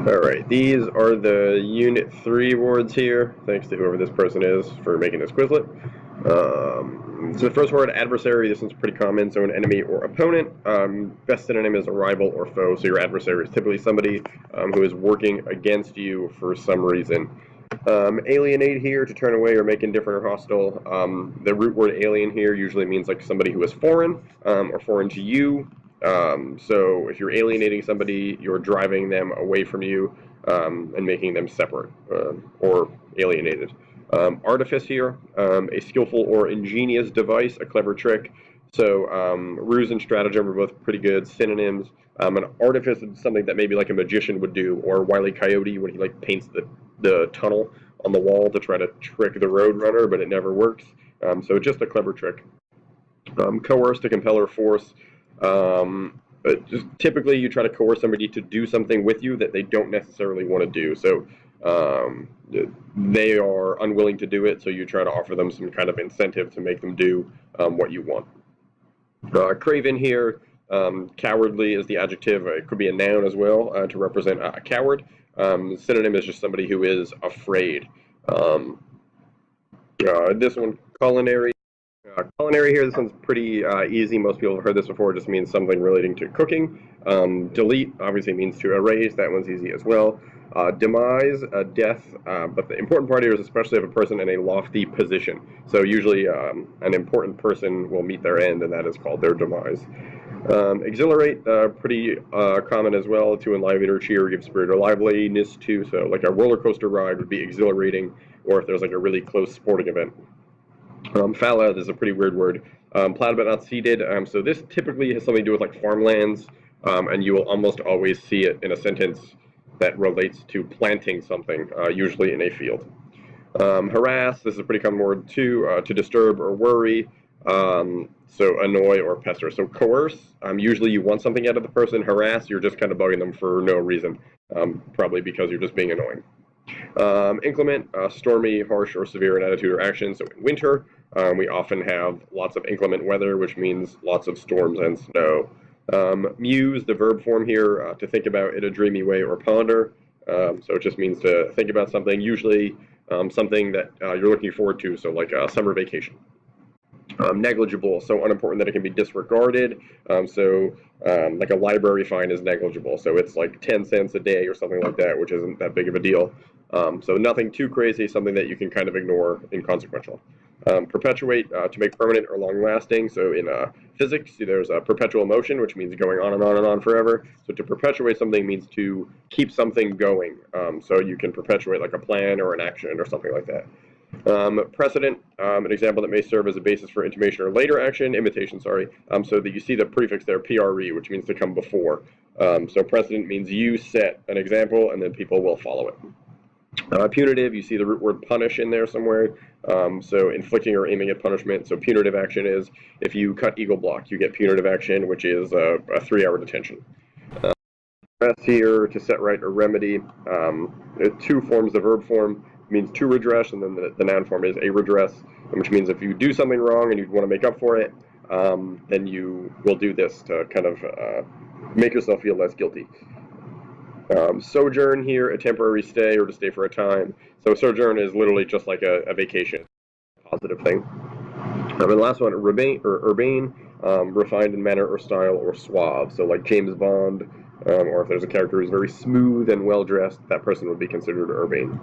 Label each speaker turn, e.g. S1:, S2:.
S1: Alright, these are the Unit 3 words here. Thanks to whoever this person is for making this Quizlet. So the first word, adversary, this one's pretty common, so an enemy or opponent. Best synonym is a rival or foe, so your adversary is typically somebody who is working against you for some reason. Alienate here, to turn away or make indifferent or hostile. The root word alien here usually means like somebody who is foreign or foreign to you. So if you're alienating somebody, you're driving them away from you and making them separate or alienated. Artifice here, a skillful or ingenious device, a clever trick. So ruse and stratagem are both pretty good synonyms. An artifice is something that maybe like a magician would do, or Wile E. Coyote when he like paints the tunnel on the wall to try to trick the roadrunner, but it never works. So just a clever trick. Coerce, to compel or force. But just typically you try to coerce somebody to do something with you that they don't necessarily want to do. So they are unwilling to do it, so you try to offer them some kind of incentive to make them do what you want. Craven here, cowardly is the adjective. It could be a noun as well to represent a coward. Synonym is just somebody who is afraid. This one, culinary. Culinary here, this one's pretty easy. Most people have heard this before. It just means something relating to cooking. Delete obviously means to erase. That one's easy as well. Demise, death, but the important part here is especially of a person in a lofty position. So usually an important person will meet their end, and that is called their demise. Exhilarate, pretty common as well, to enliven or cheer, give spirit or liveliness to. So like a roller coaster ride would be exhilarating, or if there's like a really close sporting event. Fallow, this is a pretty weird word. Plowed but not seeded. So this typically has something to do with like farmlands, and you will almost always see it in a sentence that relates to planting something, usually in a field. Harass, this is a pretty common word too, to disturb or worry. So annoy or pester. So coerce, usually you want something out of the person. Harass, you're just kind of bugging them for no reason, probably because you're just being annoying. Inclement, stormy, harsh, or severe in attitude or action. So in winter, we often have lots of inclement weather, which means lots of storms and snow. Muse, the verb form here, to think about in a dreamy way or ponder. So it just means to think about something, usually something that you're looking forward to, so like a summer vacation. Negligible, so unimportant that it can be disregarded. Like a library fine is negligible, so it's like 10 cents a day or something like that, which isn't that big of a deal. So nothing too crazy, something that you can kind of ignore, inconsequential. Perpetuate, to make permanent or long-lasting. So in physics, there's a perpetual motion, which means going on and on and on forever. So to perpetuate something means to keep something going. So you can perpetuate like a plan or an action or something like that. Precedent, an example that may serve as a basis for intimation or later action, imitation, sorry. So that you see the prefix there, PRE, which means to come before. So precedent means you set an example and then people will follow it. Punitive, you see the root word punish in there somewhere. So inflicting or aiming at punishment. So punitive action is if you cut eagle block, you get punitive action, which is a 3-hour detention. Redress here, to set right or remedy. Two forms, the verb form means to redress, and then the noun form is a redress, which means if you do something wrong and you want to make up for it, then you will do this to kind of make yourself feel less guilty. Sojourn here, a temporary stay or to stay for a time. So sojourn is literally just like a vacation, positive thing. And the last one, urbane, refined in manner or style or suave. So like James Bond, or if there's a character who's very smooth and well dressed, that person would be considered urbane.